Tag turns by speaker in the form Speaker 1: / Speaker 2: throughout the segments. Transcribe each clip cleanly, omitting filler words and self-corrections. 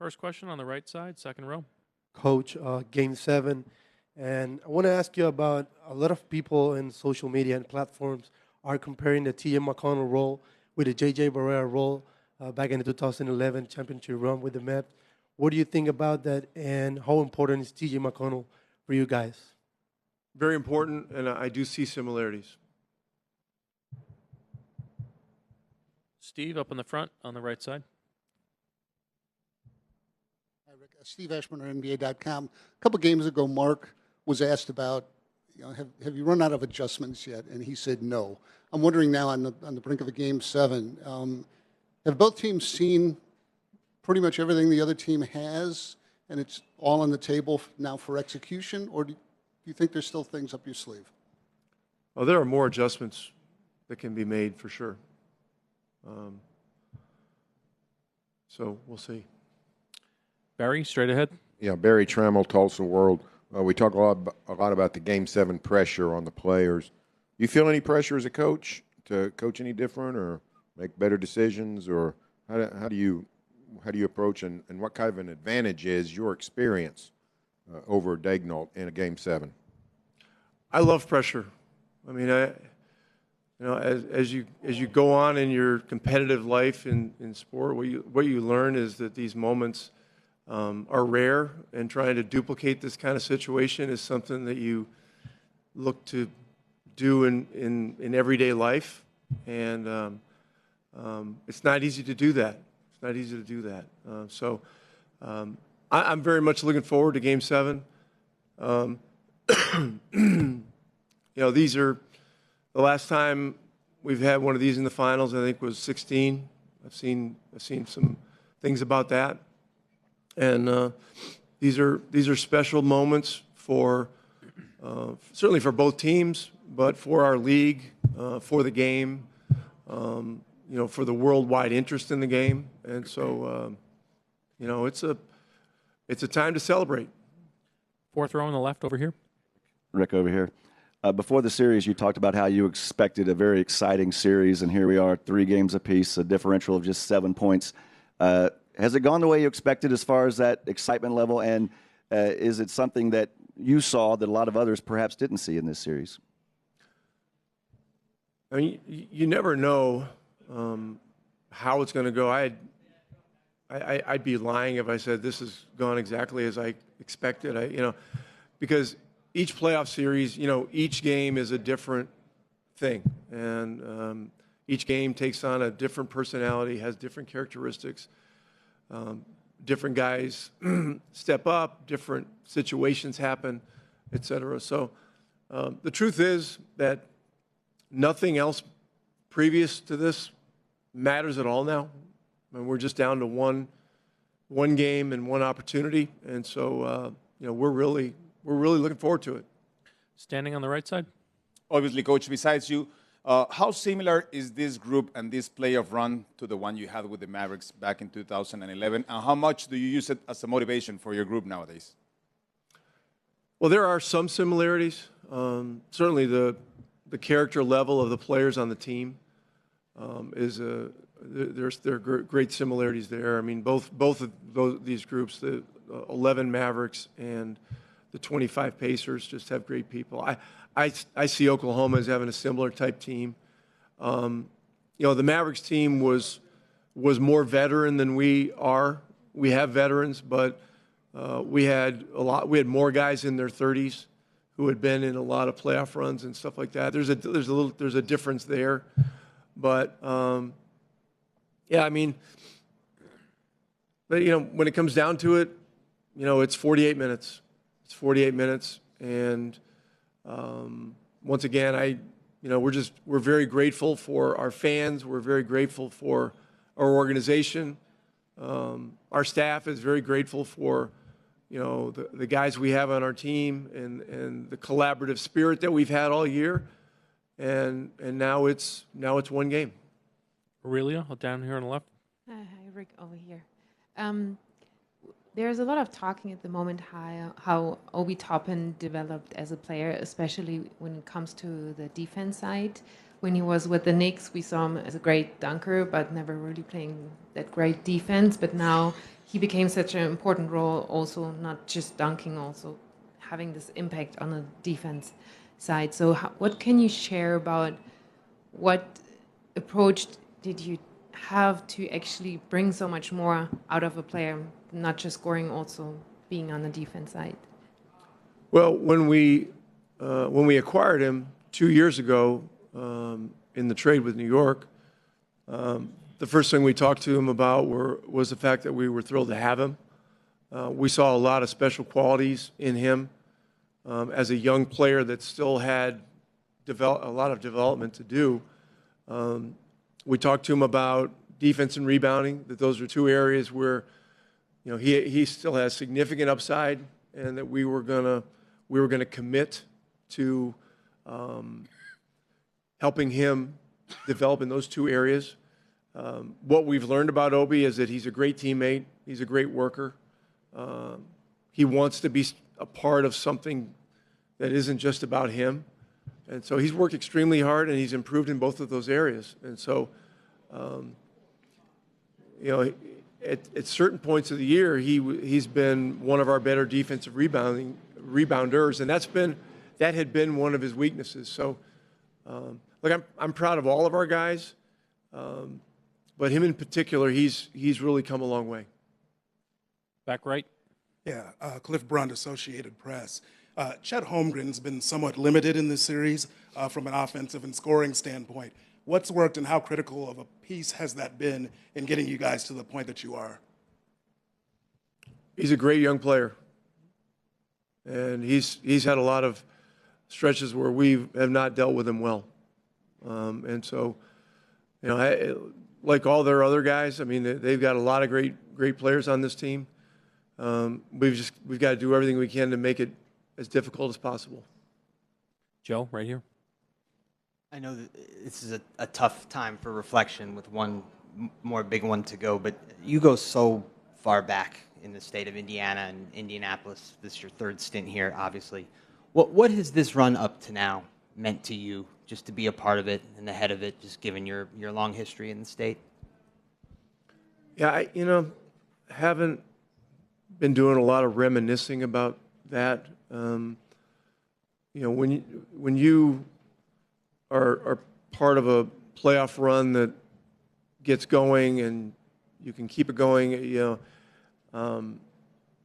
Speaker 1: First question on the right side, second row.
Speaker 2: Coach, Game 7. And I want to ask you about a lot of people in social media and platforms are comparing the T.J. McConnell role with the J.J. Barrera role back in the 2011 championship run with the Mets. What do you think about that, and how important is T.J. McConnell for you guys?
Speaker 3: Very important, and I do see similarities.
Speaker 1: Steve, up in the front on the right side.
Speaker 4: Hi, Rick. Steve Ashburn, NBA.com. A couple games ago, Mark was asked about, have you run out of adjustments yet? And he said no. I'm wondering now on the brink of a Game 7, have both teams seen pretty much everything the other team has, and it's all on the table now for execution, or do you think there's still things up your sleeve?
Speaker 3: Well, there are more adjustments that can be made for sure. So we'll see.
Speaker 1: Barry, straight ahead.
Speaker 5: Yeah, Barry Trammell, Tulsa World. We talk a lot about the Game 7 pressure on the players. You feel any pressure as a coach to coach any different or make better decisions, or how do you approach and what kind of an advantage is your experience over Daignault in a Game 7?
Speaker 3: I love pressure. I mean, as you go on in your competitive life in sport, what you learn is that these moments are rare, and trying to duplicate this kind of situation is something that you look to do in everyday life, and it's not easy to do that. It's not easy to do that. So I'm very much looking forward to Game 7. These are the last time we've had one of these in the finals, I think, was 16. I've seen some things about that, and these are special moments for certainly for both teams, but for our league, for the game, for the worldwide interest in the game, and so it's a time to celebrate.
Speaker 1: Fourth row on the left over here.
Speaker 6: Rick over here. Before the series, you talked about how you expected a very exciting series, and here we are, 3 games apiece, a differential of just 7 points. Has it gone the way you expected as far as that excitement level, and is it something that you saw that a lot of others perhaps didn't see in this series?
Speaker 3: I mean, you never know how it's going to go. I'd be lying if I said this has gone exactly as I expected. Because each playoff series, each game is a different thing, and each game takes on a different personality, has different characteristics. Different guys step up, different situations happen, et cetera. So the truth is that nothing else previous to this matters at all now. I mean, we're just down to one game and one opportunity, and so we're really looking forward to it.
Speaker 1: Standing on the right side.
Speaker 7: Obviously, Coach, besides you, how similar is this group and this playoff run to the one you had with the Mavericks back in 2011? And how much do you use it as a motivation for your group nowadays?
Speaker 3: Well, there are some similarities. Certainly the character level of the players on the team there are great similarities there. I mean, both of these groups, the 11 Mavericks and the 25 Pacers, just have great people. I see Oklahoma as having a similar type team. The Mavericks team was more veteran than we are. We have veterans, but we had more guys in their 30s who had been in a lot of playoff runs and stuff like that. There's a difference there, but yeah, I mean, but when it comes down to it, it's 48 minutes. It's 48 minutes, and once again, we're very grateful for our fans. We're very grateful for our organization. Our staff is very grateful for the guys we have on our team and the collaborative spirit that we've had all year. And now it's one game.
Speaker 1: Aurelia, down here on the left.
Speaker 8: Hi, Rick, over here. There's a lot of talking at the moment how Obi Toppin developed as a player, especially when it comes to the defense side. When he was with the Knicks, we saw him as a great dunker, but never really playing that great defense. But now he became such an important role, also not just dunking, also having this impact on the defense side. So what can you share about what approach did you have to actually bring so much more out of a player, not just scoring, also being on the defense side?
Speaker 3: Well, when we acquired him 2 years ago in the trade with New York, the first thing we talked to him about was the fact that we were thrilled to have him. We saw a lot of special qualities in him as a young player that still had a lot of development to do. We talked to him about defense and rebounding, that those are two areas where he still has significant upside, and that we were gonna commit to helping him develop in those two areas. What we've learned about Obi is that he's a great teammate. He's a great worker. He wants to be a part of something that isn't just about him. And so he's worked extremely hard, and he's improved in both of those areas. And so, at certain points of the year, he's been one of our better defensive rebounders, and that had been one of his weaknesses. So, I'm proud of all of our guys. But him in particular, he's really come a long way.
Speaker 1: Back right.
Speaker 9: Yeah, Cliff Brunt, Associated Press. Chet Holmgren's been somewhat limited in this series from an offensive and scoring standpoint. What's worked, and how critical of a piece has that been in getting you guys to the point that you are?
Speaker 3: He's a great young player, and he's had a lot of stretches where we have not dealt with him well, and so like all their other guys, I mean, they've got a lot of great players on this team. We've got to do everything we can to make it as difficult as possible.
Speaker 1: Joe, right here.
Speaker 10: I know that this is a tough time for reflection with one more big one to go, but you go so far back in the state of Indiana and Indianapolis. This is your third stint here, obviously. What has this run up to now meant to you, just to be a part of it and the head of it, just given your long history in the state?
Speaker 3: Yeah, I haven't been doing a lot of reminiscing about that. When you are part of a playoff run that gets going and you can keep it going,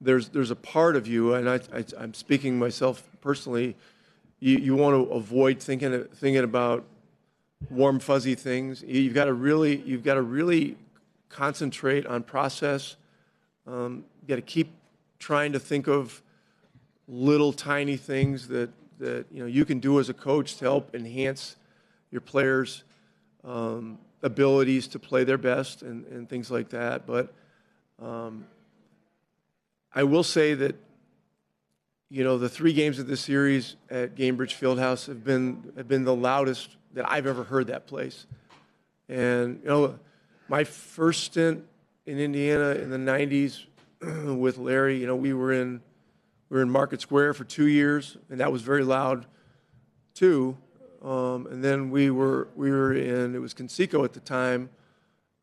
Speaker 3: there's a part of you, and I'm speaking myself personally. You want to avoid thinking about warm fuzzy things. You've got to really concentrate on process. You got to keep trying to think of little tiny things that you can do as a coach to help enhance your players' abilities to play their best and things like that. But I will say that the 3 games of this series at Gainbridge Fieldhouse have been the loudest that I've ever heard that place. And my first stint in Indiana in the 90s with Larry, we were in Market Square for 2 years, and that was very loud too. And then we were in, it was Conseco at the time,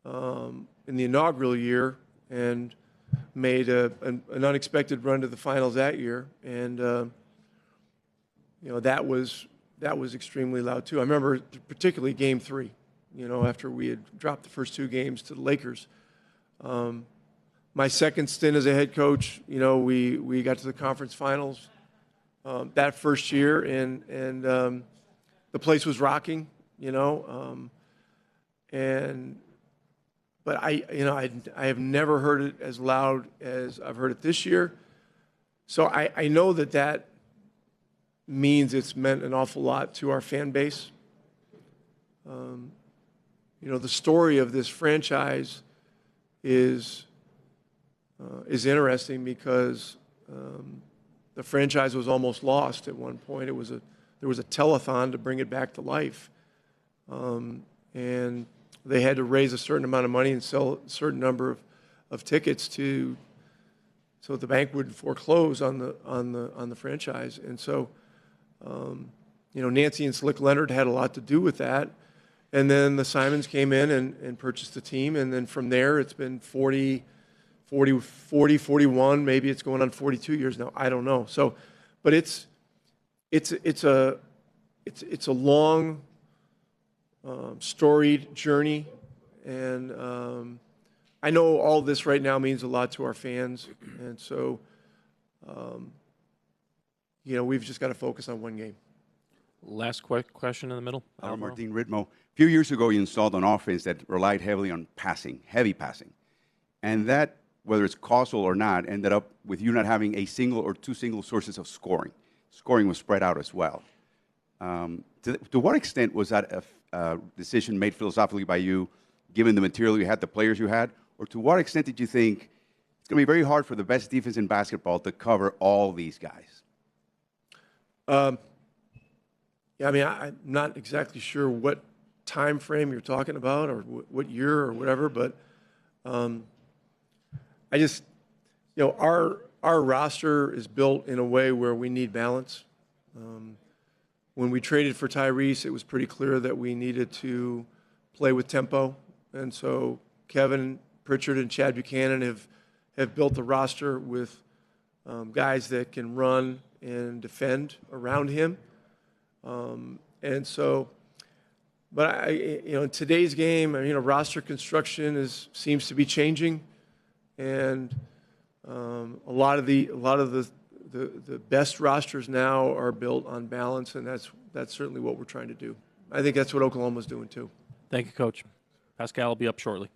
Speaker 3: in the inaugural year, and made an unexpected run to the finals that year, and that was extremely loud too. I remember particularly Game 3, after we had dropped the first 2 games to the Lakers. My second stint as a head coach, we got to the conference finals that first year, and the place was rocking, But I have never heard it as loud as I've heard it this year. So I know that means it's meant an awful lot to our fan base. The story of this franchise is interesting because the franchise was almost lost at one point. There was a telethon to bring it back to life, and they had to raise a certain amount of money and sell a certain number of tickets so the bank would foreclose on the franchise. And so, Nancy and Slick Leonard had a lot to do with that. And then the Simons came in and purchased the team. And then from there, it's been 40 40, 41, maybe it's going on 42 years now. I don't know. So, but it's a long, storied journey, and I know all this right now means a lot to our fans, and so we've just got to focus on one game.
Speaker 1: Last quick question in the middle.
Speaker 11: Martin Ritmo. A few years ago, you installed an offense that relied heavily on passing, heavy passing. And that, whether it's causal or not, ended up with you not having a single or two single sources of scoring. Scoring was spread out as well. To what extent was that a decision made philosophically by you, given the material you had, the players you had? Or to what extent did you think it's going to be very hard for the best defense in basketball to cover all these guys?
Speaker 3: Yeah, I mean, I'm not exactly sure what time frame you're talking about or what year or whatever, but I just, our roster is built in a way where we need balance. When we traded for Tyrese, it was pretty clear that we needed to play with tempo, and so Kevin Pritchard and Chad Buchanan have built the roster with guys that can run and defend around him. And so, but in today's game, roster construction seems to be changing, and a lot of the best rosters now are built on balance, and that's certainly what we're trying to do. I think that's what Oklahoma's doing too.
Speaker 1: Thank you, Coach. Pascal will be up shortly.